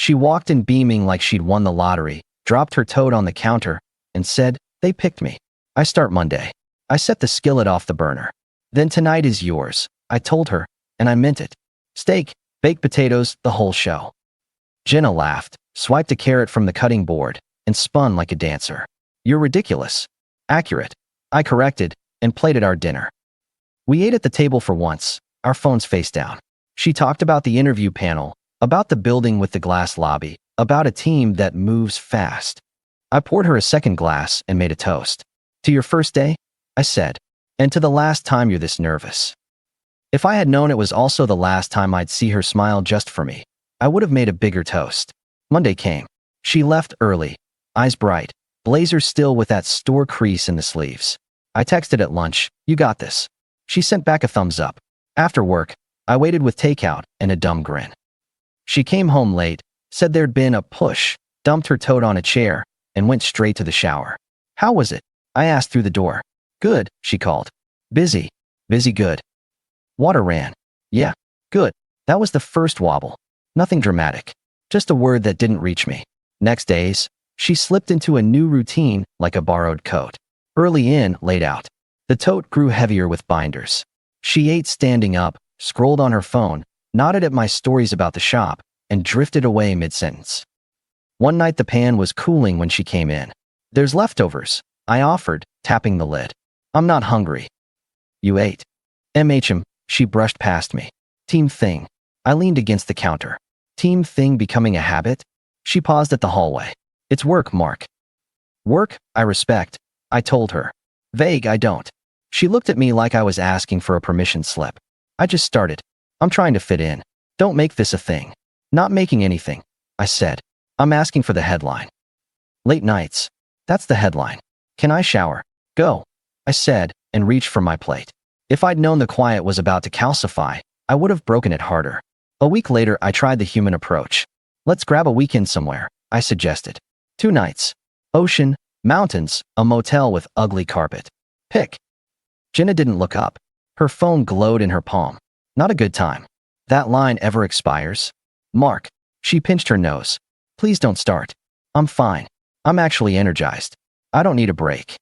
She walked in beaming like she'd won the lottery, dropped her toad on the counter, and said, "They picked me. I start Monday." I set the skillet off the burner. "Then tonight is yours," I told her, and I meant it. Steak, baked potatoes, the whole show. Jenna laughed, swiped a carrot from the cutting board, and spun like a dancer. "You're ridiculous." "Accurate," I corrected, and plated our dinner. We ate at the table for once, our phones face down. She talked about the interview panel, about the building with the glass lobby, about a team that moves fast. I poured her a second glass and made a toast. "To your first day," I said, "and to the last time you're this nervous." If I had known it was also the last time I'd see her smile just for me, I would have made a bigger toast. Monday came. She left early, eyes bright, blazer still with that store crease in the sleeves. I texted at lunch, "You got this." She sent back a thumbs up. After work, I waited with takeout and a dumb grin. She came home late, said there'd been a push, dumped her toad on a chair, and went straight to the shower. "How was it?" I asked through the door. "Good," she called. "Busy. Busy good." "Water ran." "Yeah, good." That was the first wobble. Nothing dramatic. Just a word that didn't reach me. Next days, she slipped into a new routine like a borrowed coat. Early in, late out. The tote grew heavier with binders. She ate standing up, scrolled on her phone, nodded at my stories about the shop, and drifted away mid-sentence. One night the pan was cooling when she came in. "There's leftovers," I offered, tapping the lid. "I'm not hungry." "You ate." She brushed past me. "Team thing." I leaned against the counter. "Team thing becoming a habit?" She paused at the hallway. "It's work, Mark." "Work, I respect," I told her. "Vague, I don't." She looked at me like I was asking for a permission slip. "I just started. I'm trying to fit in. Don't make this a thing." "Not making anything," I said. "I'm asking for the headline." "Late nights." That's the headline. "Can I shower?" "Go," I said, and reached for my plate. If I'd known the quiet was about to calcify, I would have broken it harder. A week later, I tried the human approach. "Let's grab a weekend somewhere," I suggested. 2 nights. Ocean, mountains, a motel with ugly carpet. Pick. Jenna didn't look up. Her phone glowed in her palm. "Not a good time." "That line ever expires?" "Mark." She pinched her nose. "Please don't start." "I'm fine. I'm actually energized. I don't need a break."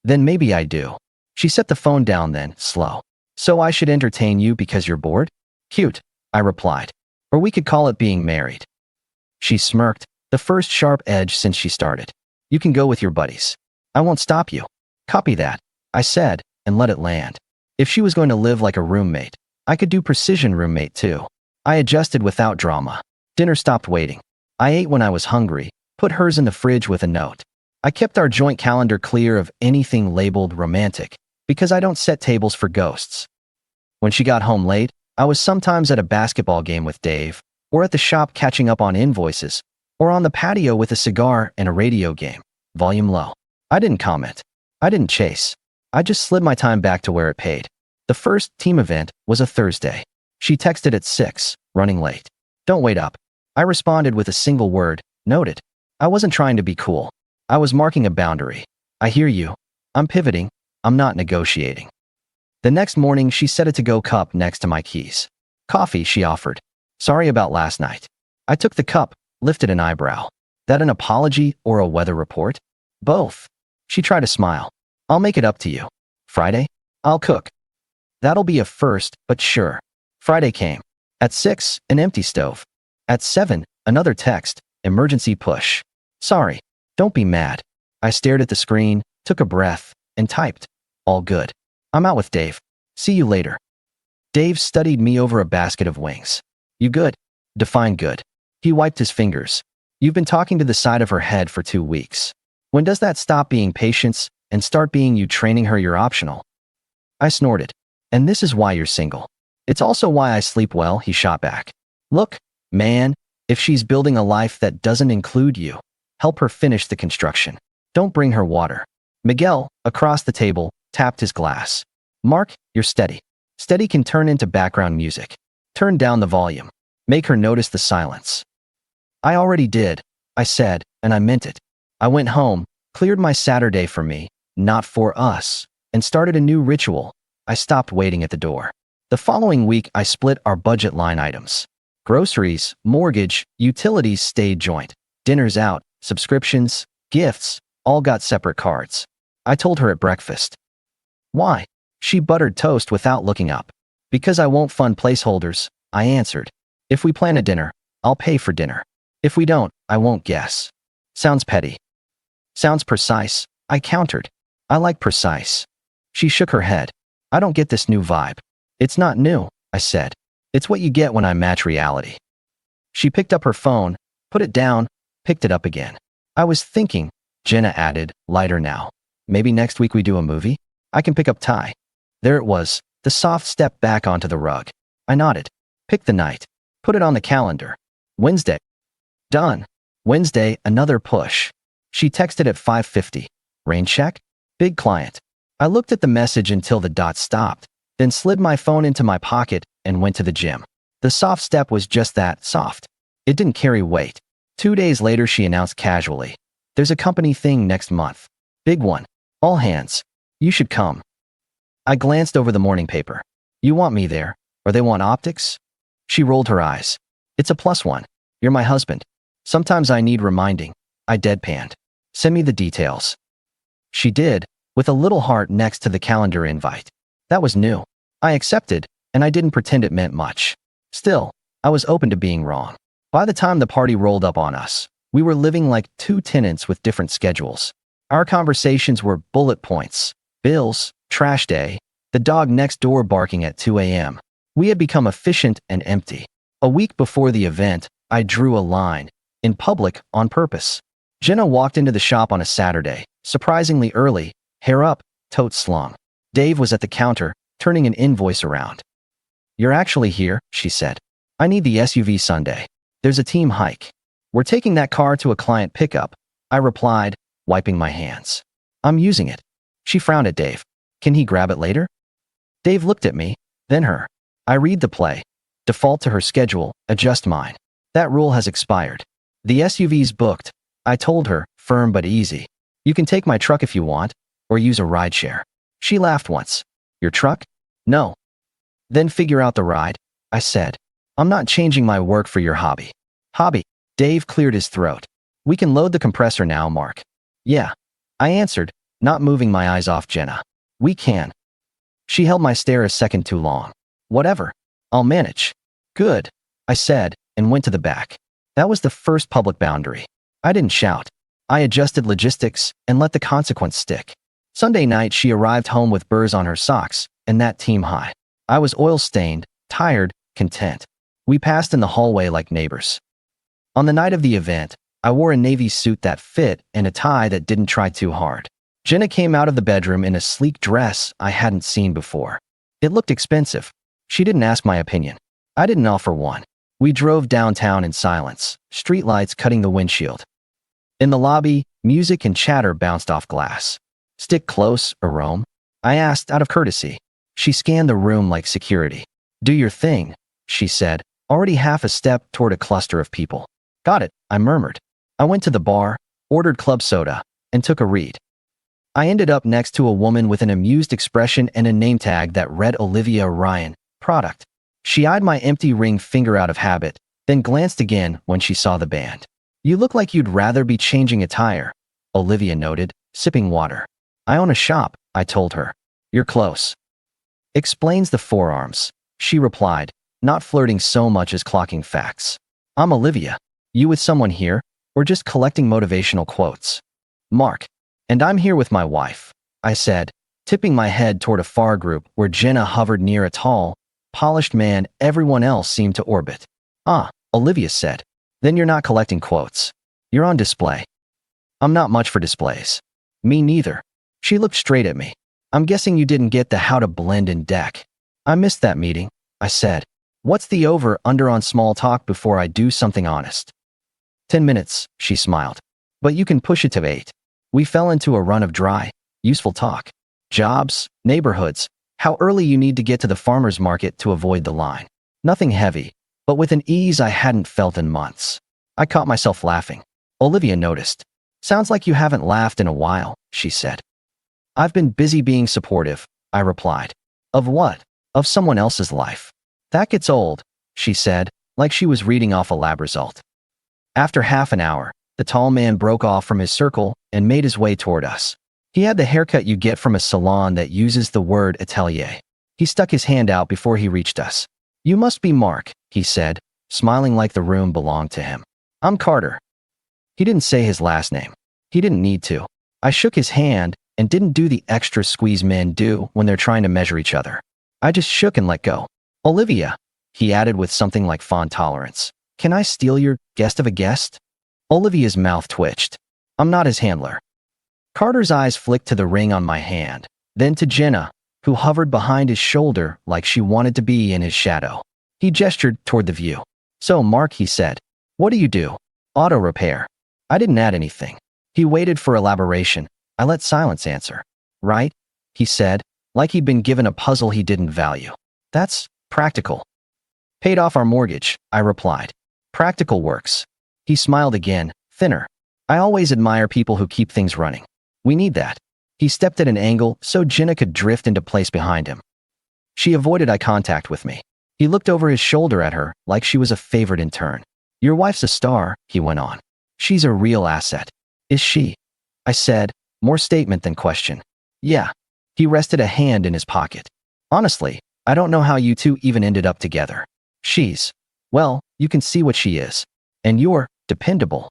"Then maybe I do." She set the phone down then, slow. "So I should entertain you because you're bored?" "Cute," I replied. "Or we could call it being married." She smirked, the first sharp edge since she started. "You can go with your buddies. I won't stop you." "Copy that," I said, and let it land. If she was going to live like a roommate, I could do precision roommate too. I adjusted without drama. Dinner stopped waiting. I ate when I was hungry, put hers in the fridge with a note. I kept our joint calendar clear of anything labeled romantic, because I don't set tables for ghosts. When she got home late, I was sometimes at a basketball game with Dave, or at the shop catching up on invoices, or on the patio with a cigar and a radio game, volume low. I didn't comment. I didn't chase. I just slid my time back to where it paid. The first team event was a Thursday. She texted at 6, running late. "Don't wait up." I responded with a single word, "Noted." I wasn't trying to be cool. I was marking a boundary. "I hear you. I'm pivoting. I'm not negotiating." The next morning, she set a to-go cup next to my keys. "Coffee," she offered. "Sorry about last night." I took the cup, lifted an eyebrow. "That an apology or a weather report?" "Both." She tried to smile. "I'll make it up to you." "Friday?" "I'll cook." "That'll be a first, but sure." Friday came. At 6, an empty stove. At 7, another text, emergency push. "Sorry. Don't be mad." I stared at the screen, took a breath, and typed, "All good. I'm out with Dave. See you later." Dave studied me over a basket of wings. "You good?" "Define good." He wiped his fingers. "You've been talking to the side of her head for 2 weeks. When does that stop being patience and start being you training her you're optional?" I snorted. "And this is why you're single." "It's also why I sleep well," he shot back. "Look, man, if she's building a life that doesn't include you, help her finish the construction. Don't bring her water." Miguel, across the table, tapped his glass. "Mark, you're steady." Steady can turn into background music. Turn down the volume. Make her notice the silence. "I already did," I said, and I meant it. I went home, cleared my Saturday for me, not for us, and started a new ritual. I stopped waiting at the door. The following week, I split our budget line items. Groceries, mortgage, utilities stayed joint. Dinners out, subscriptions, gifts, all got separate cards. I told her at breakfast. Why? She buttered toast without looking up. Because I won't fund placeholders, I answered. If we plan a dinner, I'll pay for dinner. If we don't, I won't guess. Sounds petty. Sounds precise, I countered. I like precise. She shook her head. I don't get this new vibe. It's not new, I said. It's what you get when I match reality. She picked up her phone, put it down, picked it up again. I was thinking, Jenna added, lighter now. Maybe next week we do a movie? I can pick up Ty. There it was, the soft step back onto the rug. I nodded. Pick the night. Put it on the calendar. Wednesday. Done. Wednesday, another push. She texted at 5:50. Rain check? Big client. I looked at the message until the dot stopped, then slid my phone into my pocket and went to the gym. The soft step was just that, soft. It didn't carry weight. 2 days later, she announced casually, there's a company thing next month. Big one. All hands. You should come. I glanced over the morning paper. You want me there, or they want optics? She rolled her eyes. It's a +1. You're my husband. Sometimes I need reminding. I deadpanned. Send me the details. She did, with a little heart next to the calendar invite. That was new. I accepted, and I didn't pretend it meant much. Still, I was open to being wrong. By the time the party rolled up on us, we were living like two tenants with different schedules. Our conversations were bullet points, bills, trash day, the dog next door barking at 2 a.m. We had become efficient and empty. A week before the event, I drew a line, in public, on purpose. Jenna walked into the shop on a Saturday, surprisingly early, hair up, totes slung. Dave was at the counter, turning an invoice around. You're actually here, she said. I need the SUV Sunday. There's a team hike. We're taking that car to a client pickup, I replied, wiping my hands. I'm using it. She frowned at Dave. Can he grab it later? Dave looked at me, then her. I read the play. Default to her schedule, adjust mine. That rule has expired. The SUV's booked, I told her, firm but easy. You can take my truck if you want, or use a rideshare. She laughed once. Your truck? No. Then figure out the ride, I said. I'm not changing my work for your hobby. Hobby. Dave cleared his throat. We can load the compressor now, Mark. Yeah. I answered, not moving my eyes off Jenna. We can. She held my stare a second too long. Whatever. I'll manage. Good, I said, and went to the back. That was the first public boundary. I didn't shout. I adjusted logistics and let the consequence stick. Sunday night, she arrived home with burrs on her socks, and that team high. I was oil-stained, tired, content. We passed in the hallway like neighbors. On the night of the event, I wore a navy suit that fit and a tie that didn't try too hard. Jenna came out of the bedroom in a sleek dress I hadn't seen before. It looked expensive. She didn't ask my opinion. I didn't offer one. We drove downtown in silence, streetlights cutting the windshield. In the lobby, music and chatter bounced off glass. Stick close, or roam? I asked out of courtesy. She scanned the room like security. Do your thing, she said, already half a step toward a cluster of people. Got it, I murmured. I went to the bar, ordered club soda, and took a read. I ended up next to a woman with an amused expression and a name tag that read Olivia Ryan, product. She eyed my empty ring finger out of habit, then glanced again when she saw the band. You look like you'd rather be changing a tire, Olivia noted, sipping water. I own a shop, I told her. You're close. Explains the forearms, she replied, not flirting so much as clocking facts. I'm Olivia. You with someone here, or just collecting motivational quotes? Mark. And I'm here with my wife, I said, tipping my head toward a far group where Jenna hovered near a tall, polished man everyone else seemed to orbit. Ah, Olivia said. Then you're not collecting quotes. You're on display. I'm not much for displays. Me neither. She looked straight at me. I'm guessing you didn't get the how to blend in deck. I missed that meeting, I said. What's the over-under on small talk before I do something honest? 10 minutes, she smiled. But you can push it to 8. We fell into a run of dry, useful talk. Jobs, neighborhoods, how early you need to get to the farmer's market to avoid the line. Nothing heavy, but with an ease I hadn't felt in months. I caught myself laughing. Olivia noticed. Sounds like you haven't laughed in a while, she said. I've been busy being supportive, I replied. Of what? Of someone else's life. That gets old, she said, like she was reading off a lab result. After half an hour, the tall man broke off from his circle and made his way toward us. He had the haircut you get from a salon that uses the word atelier. He stuck his hand out before he reached us. "You must be Mark," he said, smiling like the room belonged to him. "I'm Carter." He didn't say his last name. He didn't need to. I shook his hand and didn't do the extra squeeze men do when they're trying to measure each other. I just shook and let go. "Olivia," he added with something like fond tolerance. "Can I steal your guest of a guest?" Olivia's mouth twitched. "I'm not his handler." Carter's eyes flicked to the ring on my hand, then to Jenna, who hovered behind his shoulder like she wanted to be in his shadow. He gestured toward the view. "So, Mark," he said, "what do you do?" "Auto repair." I didn't add anything. He waited for elaboration. I let silence answer. "Right?" he said, like he'd been given a puzzle he didn't value. "That's practical." "Paid off our mortgage," I replied. "Practical works." He smiled again, thinner. "I always admire people who keep things running. We need that." He stepped at an angle so Jenna could drift into place behind him. She avoided eye contact with me. He looked over his shoulder at her like she was a favorite intern. "Your wife's a star," he went on. "She's a real asset." "Is she?" I said, more statement than question. "Yeah." He rested a hand in his pocket. "Honestly, I don't know how you two even ended up together. Well, you can see what she is. And you're dependable."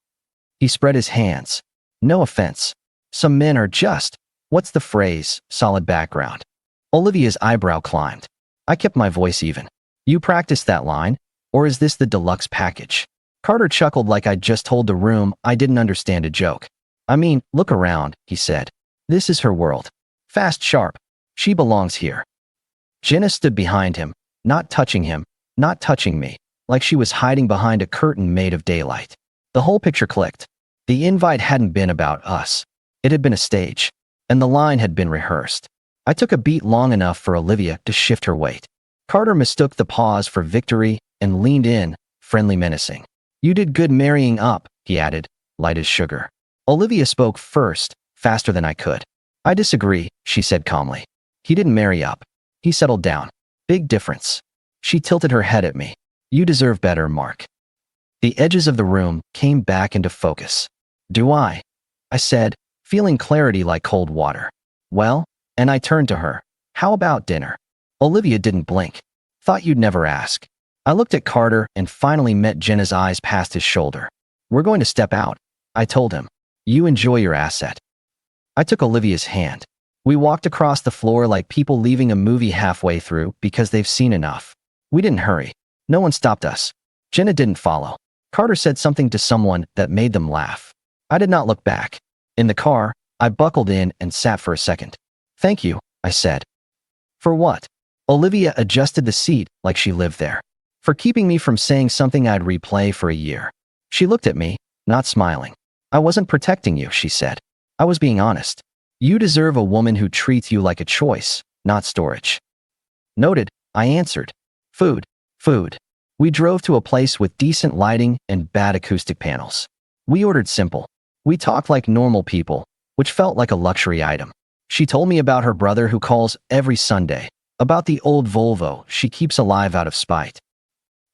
He spread his hands. "No offense. Some men are just, what's the phrase, solid background." Olivia's eyebrow climbed. I kept my voice even. "You practiced that line? Or is this the deluxe package?" Carter chuckled like I'd just told the room I didn't understand a joke. "I mean, look around," he said. "This is her world. Fast, sharp. She belongs here." Jenna stood behind him, not touching him, not touching me, like she was hiding behind a curtain made of daylight. The whole picture clicked. The invite hadn't been about us. It had been a stage, and the line had been rehearsed. I took a beat long enough for Olivia to shift her weight. Carter mistook the pause for victory and leaned in, friendly menacing. "You did good marrying up," he added, light as sugar. Olivia spoke first, faster than I could. "I disagree," she said calmly. "He didn't marry up. He settled down. Big difference." She tilted her head at me. "You deserve better, Mark." The edges of the room came back into focus. "Do I?" I said, feeling clarity like cold water. "Well," and I turned to her. "How about dinner?" Olivia didn't blink. "Thought you'd never ask." I looked at Carter and finally met Jenna's eyes past his shoulder. "We're going to step out," I told him. "You enjoy your asset." I took Olivia's hand. We walked across the floor like people leaving a movie halfway through because they've seen enough. We didn't hurry. No one stopped us. Jenna didn't follow. Carter said something to someone that made them laugh. I did not look back. In the car, I buckled in and sat for a second. "Thank you," I said. "For what?" Olivia adjusted the seat like she lived there. "For keeping me from saying something I'd replay for a year." She looked at me, not smiling. "I wasn't protecting you," she said. "I was being honest. You deserve a woman who treats you like a choice, not storage." "Noted," I answered. Food. We drove to a place with decent lighting and bad acoustic panels. We ordered simple. We talked like normal people, which felt like a luxury item. She told me about her brother who calls every Sunday, about the old Volvo she keeps alive out of spite.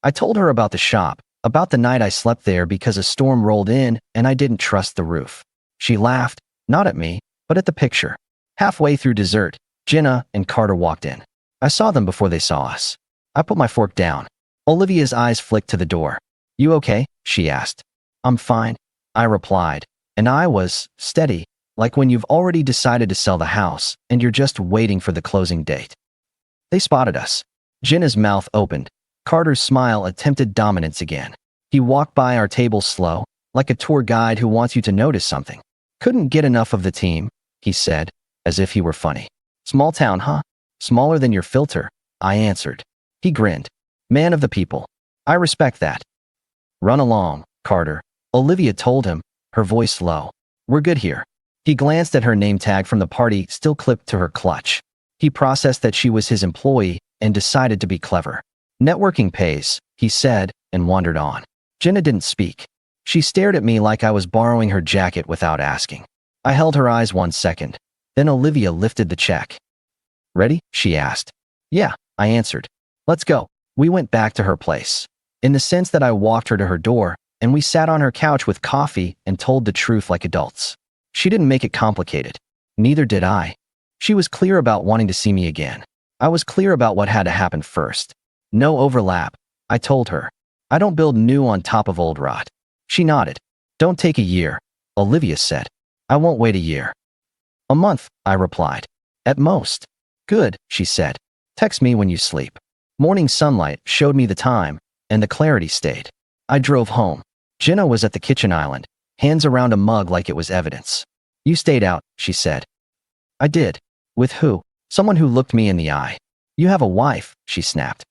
I told her about the shop, about the night I slept there because a storm rolled in and I didn't trust the roof. She laughed, not at me, but at the picture. Halfway through dessert, Jenna and Carter walked in. I saw them before they saw us. I put my fork down. Olivia's eyes flicked to the door. "You okay?" she asked. "I'm fine," I replied, and I was steady, like when you've already decided to sell the house and you're just waiting for the closing date. They spotted us. Jenna's mouth opened. Carter's smile attempted dominance again. He walked by our table slow, like a tour guide who wants you to notice something. "Couldn't get enough of the team," he said, as if he were funny. "Small town, huh?" "Smaller than your filter," I answered. He grinned. "Man of the people. I respect that." "Run along, Carter," Olivia told him, her voice low. "We're good here." He glanced at her name tag from the party still clipped to her clutch. He processed that she was his employee and decided to be clever. "Networking pays," he said, and wandered on. Jenna didn't speak. She stared at me like I was borrowing her jacket without asking. I held her eyes 1 second. Then Olivia lifted the check. "Ready?" she asked. "Yeah," I answered. "Let's go." We went back to her place. in the sense that I walked her to her door, and we sat on her couch with coffee and told the truth like adults. She didn't make it complicated. Neither did I. She was clear about wanting to see me again. I was clear about what had to happen first. No overlap, I told her. I don't build new on top of old rot. She nodded. Don't take a year, Olivia said. I won't wait a year. A month, I replied. At most. Good, she said. Text me when you sleep. Morning sunlight showed me the time, and the clarity stayed. I drove home. Jenna was at the kitchen island, hands around a mug like it was evidence. You stayed out, she said. I did. With who? Someone who looked me in the eye. You have a wife, she snapped.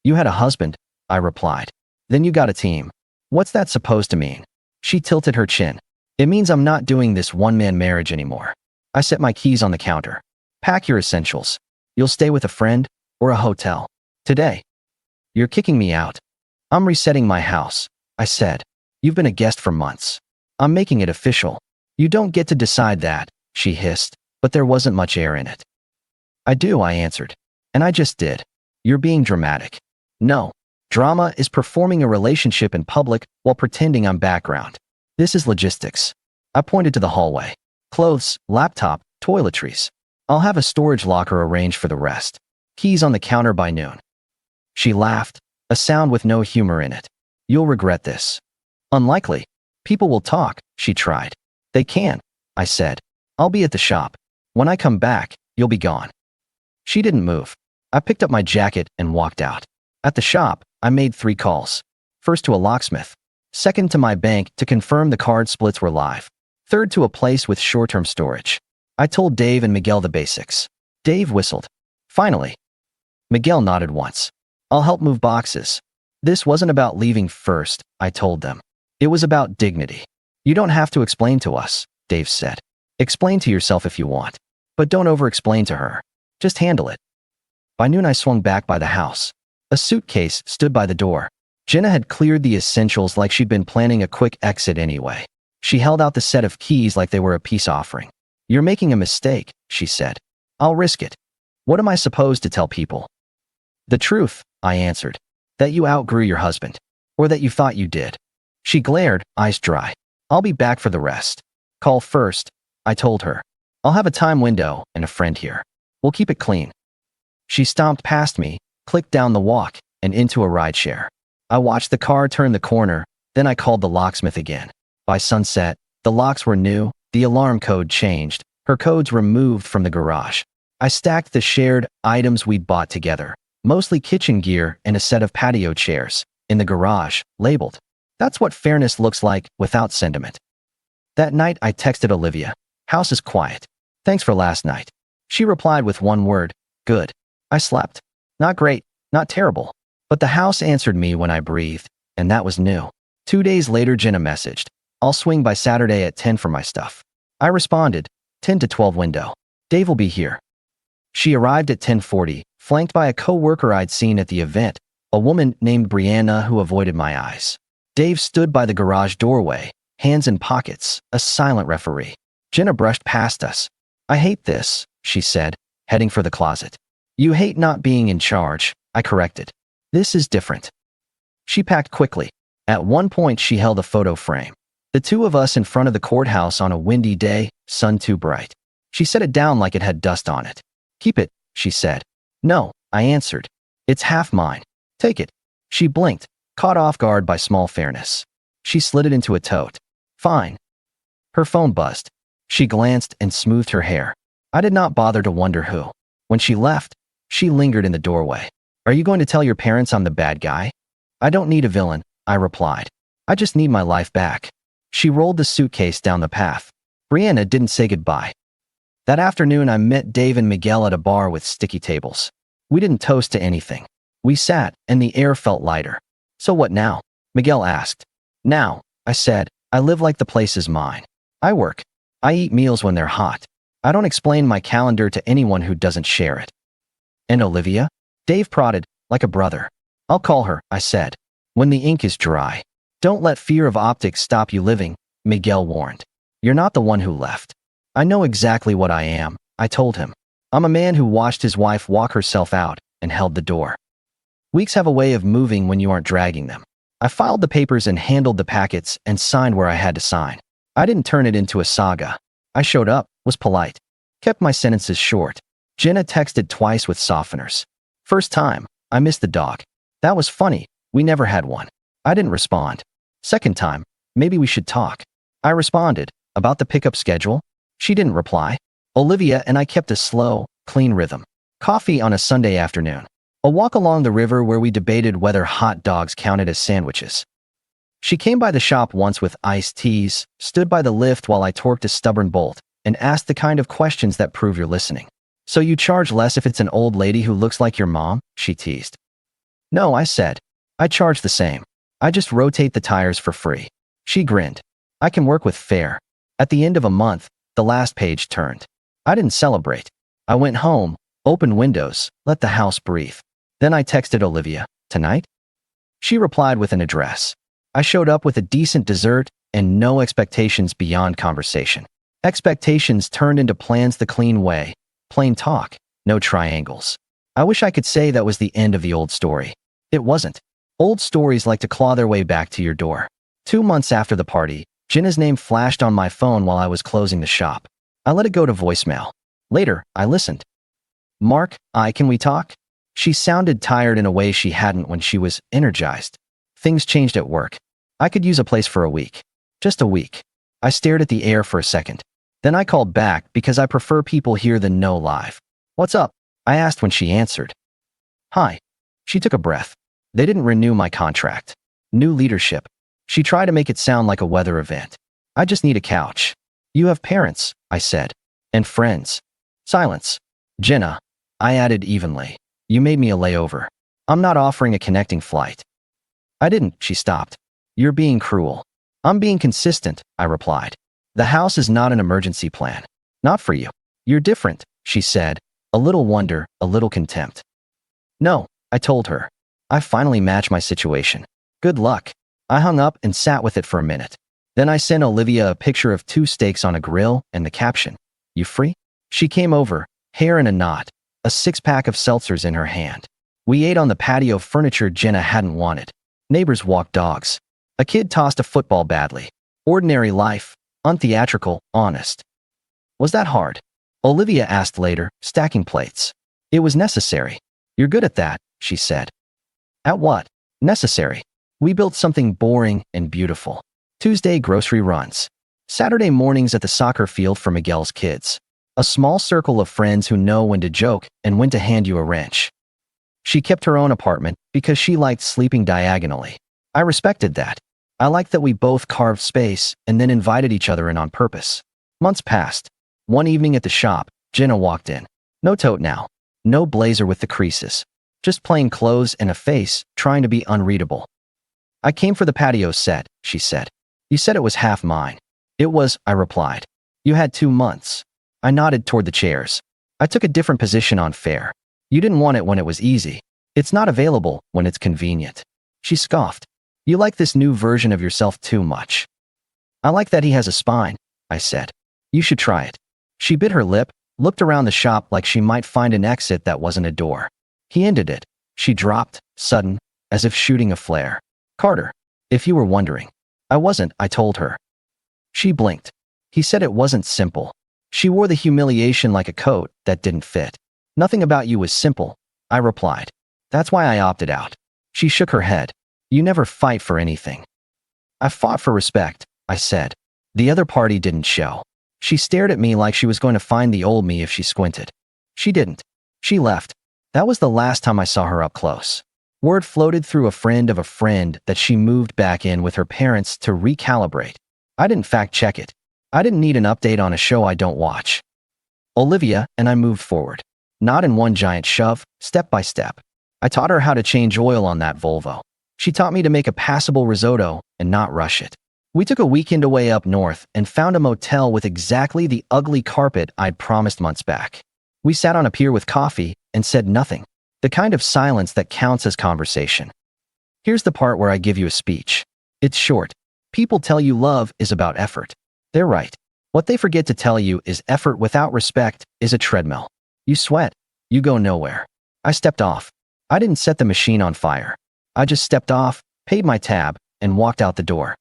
You had a husband, I replied. Then you got a team. What's that supposed to mean? She tilted her chin. It means I'm not doing this one-man marriage anymore. I set my keys on the counter. Pack your essentials. You'll stay with a friend or a hotel. Today. You're kicking me out. I'm resetting my house, I said. You've been a guest for months. I'm making it official. You don't get to decide that, she hissed, but there wasn't much air in it. I do, I answered. And I just did. You're being dramatic. No. Drama is performing a relationship in public while pretending I'm background. This is logistics. I pointed to the hallway. Clothes, laptop, toiletries. I'll have a storage locker arranged for the rest. Keys on the counter by noon. She laughed, a sound with no humor in it. You'll regret this. Unlikely. People will talk, she tried. They can, I said. I'll be at the shop. When I come back, you'll be gone. She didn't move. I picked up my jacket and walked out. At the shop, I made 3 calls. First to a locksmith. Second to my bank to confirm the card splits were live. Third to a place with short-term storage. I told Dave and Miguel the basics. Dave whistled. Finally. Miguel nodded once. I'll help move boxes. This wasn't about leaving first, I told them. It was about dignity. You don't have to explain to us, Dave said. Explain to yourself if you want. But don't over-explain to her. Just handle it. By noon I swung back by the house. A suitcase stood by the door. Jenna had cleared the essentials like she'd been planning a quick exit anyway. She held out the set of keys like they were a peace offering. You're making a mistake, she said. I'll risk it. What am I supposed to tell people? The truth, I answered. That you outgrew your husband. Or that you thought you did. She glared, eyes dry. I'll be back for the rest. Call first, I told her. I'll have a time window and a friend here. We'll keep it clean. She stomped past me, clicked down the walk, and into a rideshare. I watched the car turn the corner, then I called the locksmith again. By sunset, the locks were new, the alarm code changed, her codes removed from the garage. I stacked the shared items we'd bought together, mostly kitchen gear and a set of patio chairs, in the garage, labeled. That's what fairness looks like without sentiment. That night I texted Olivia. House is quiet. Thanks for last night. She replied with one word, good. I slept. Not great, not terrible. But the house answered me when I breathed, and that was new. 2 days later Jenna messaged, I'll swing by Saturday at 10 for my stuff. I responded, 10 to 12 window. Dave will be here. She arrived at 10:40, flanked by a coworker I'd seen at the event, a woman named Brianna who avoided my eyes. Dave stood by the garage doorway, hands in pockets, a silent referee. Jenna brushed past us. I hate this, she said, heading for the closet. You hate not being in charge, I corrected. This is different. She packed quickly. At one point she held a photo frame. The two of us in front of the courthouse on a windy day, sun too bright. She set it down like it had dust on it. Keep it, she said. No, I answered. It's half mine. Take it. She blinked, caught off guard by small fairness. She slid it into a tote. Fine. Her phone buzzed. She glanced and smoothed her hair. I did not bother to wonder who. When she left, she lingered in the doorway. Are you going to tell your parents I'm the bad guy? I don't need a villain, I replied. I just need my life back. She rolled the suitcase down the path. Brianna didn't say goodbye. That afternoon I met Dave and Miguel at a bar with sticky tables. We didn't toast to anything. We sat, and the air felt lighter. So what now? Miguel asked. Now, I said, I live like the place is mine. I work. I eat meals when they're hot. I don't explain my calendar to anyone who doesn't share it. And Olivia? Dave prodded, like a brother. I'll call her, I said. When the ink is dry. Don't let fear of optics stop you living, Miguel warned. You're not the one who left. I know exactly what I am, I told him. I'm a man who watched his wife walk herself out and held the door. Weeks have a way of moving when you aren't dragging them. I filed the papers and handled the packets and signed where I had to sign. I didn't turn it into a saga. I showed up, was polite, kept my sentences short. Jenna texted twice with softeners. First time, I missed the dog. That was funny, we never had one. I didn't respond. Second time, maybe we should talk. I responded, about the pickup schedule? She didn't reply. Olivia and I kept a slow, clean rhythm. Coffee on a Sunday afternoon. A walk along the river where we debated whether hot dogs counted as sandwiches. She came by the shop once with iced teas, stood by the lift while I torqued a stubborn bolt, and asked the kind of questions that prove you're listening. So you charge less if it's an old lady who looks like your mom? She teased. No, I said. I charge the same. I just rotate the tires for free. She grinned. I can work with fair. At the end of a month, the last page turned. I didn't celebrate. I went home, opened windows, let the house breathe. Then I texted Olivia, tonight? She replied with an address. I showed up with a decent dessert and no expectations beyond conversation. Expectations turned into plans the clean way. Plain talk, no triangles. I wish I could say that was the end of the old story. It wasn't. Old stories like to claw their way back to your door. 2 months after the party, Jenna's name flashed on my phone while I was closing the shop. I let it go to voicemail. Later, I listened. Mark, can we talk? She sounded tired in a way she hadn't when she was energized. Things changed at work. I could use a place for a week. Just a week. I stared at the air for a second. Then I called back because I prefer people here than no live. What's up? I asked when she answered. Hi. She took a breath. They didn't renew my contract. New leadership. She tried to make it sound like a weather event. I just need a couch. You have parents, I said. And friends. Silence. Jenna. I added evenly. You made me a layover. I'm not offering a connecting flight. I didn't, she stopped. You're being cruel. I'm being consistent, I replied. The house is not an emergency plan. Not for you. You're different, she said, a little wonder, a little contempt. No, I told her. I finally matched my situation. Good luck. I hung up and sat with it for a minute. Then I sent Olivia a picture of 2 steaks on a grill and the caption, You free? She came over, hair in a knot, a 6-pack of seltzers in her hand. We ate on the patio furniture Jenna hadn't wanted. Neighbors walked dogs. A kid tossed a football badly. Ordinary life, untheatrical, honest. Was that hard? Olivia asked later, stacking plates. It was necessary. You're good at that, she said. At what? Necessary. We built something boring and beautiful. Tuesday grocery runs. Saturday mornings at the soccer field for Miguel's kids. A small circle of friends who know when to joke and when to hand you a wrench. She kept her own apartment because she liked sleeping diagonally. I respected that. I liked that we both carved space and then invited each other in on purpose. Months passed. One evening at the shop, Jenna walked in. No tote now. No blazer with the creases. Just plain clothes and a face trying to be unreadable. I came for the patio set, she said. You said it was half mine. It was, I replied. You had 2 months. I nodded toward the chairs. I took a different position on fare. You didn't want it when it was easy. It's not available when it's convenient. She scoffed. You like this new version of yourself too much. I like that he has a spine, I said. You should try it. She bit her lip, looked around the shop like she might find an exit that wasn't a door. He ended it. She dropped, sudden, as if shooting a flare. Carter, if you were wondering. I wasn't, I told her. She blinked. He said it wasn't simple. She wore the humiliation like a coat that didn't fit. Nothing about you was simple, I replied. That's why I opted out. She shook her head. You never fight for anything. I fought for respect, I said. The other party didn't show. She stared at me like she was going to find the old me if she squinted. She didn't. She left. That was the last time I saw her up close. Word floated through a friend of a friend that she moved back in with her parents to recalibrate. I didn't fact-check it. I didn't need an update on a show I don't watch. Olivia and I moved forward. Not in one giant shove, step by step. I taught her how to change oil on that Volvo. She taught me to make a passable risotto and not rush it. We took a weekend away up north and found a motel with exactly the ugly carpet I'd promised months back. We sat on a pier with coffee and said nothing. The kind of silence that counts as conversation. Here's the part where I give you a speech. It's short. People tell you love is about effort. They're right. What they forget to tell you is effort without respect is a treadmill. You sweat. You go nowhere. I stepped off. I didn't set the machine on fire. I just stepped off, paid my tab, and walked out the door.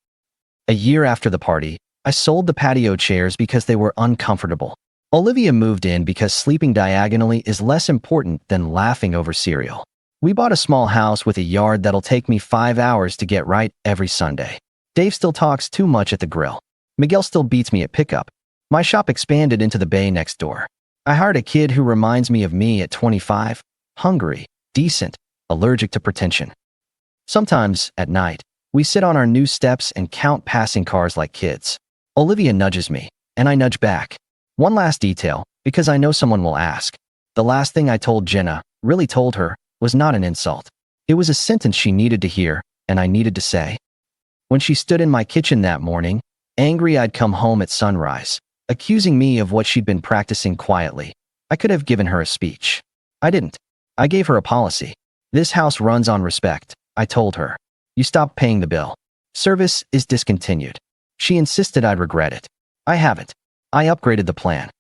A year after the party, I sold the patio chairs because they were uncomfortable. Olivia moved in because sleeping diagonally is less important than laughing over cereal. We bought a small house with a yard that'll take me 5 hours to get right every Sunday. Dave still talks too much at the grill. Miguel still beats me at pickup. My shop expanded into the bay next door. I hired a kid who reminds me of me at 25, hungry, decent, allergic to pretension. Sometimes, at night, we sit on our new steps and count passing cars like kids. Olivia nudges me, and I nudge back. One last detail, because I know someone will ask. The last thing I told Jenna, really told her, was not an insult. It was a sentence she needed to hear, and I needed to say. When she stood in my kitchen that morning, angry I'd come home at sunrise, accusing me of what she'd been practicing quietly, I could have given her a speech. I didn't. I gave her a policy. This house runs on respect, I told her. You stopped paying the bill. Service is discontinued. She insisted I'd regret it. I haven't. I upgraded the plan.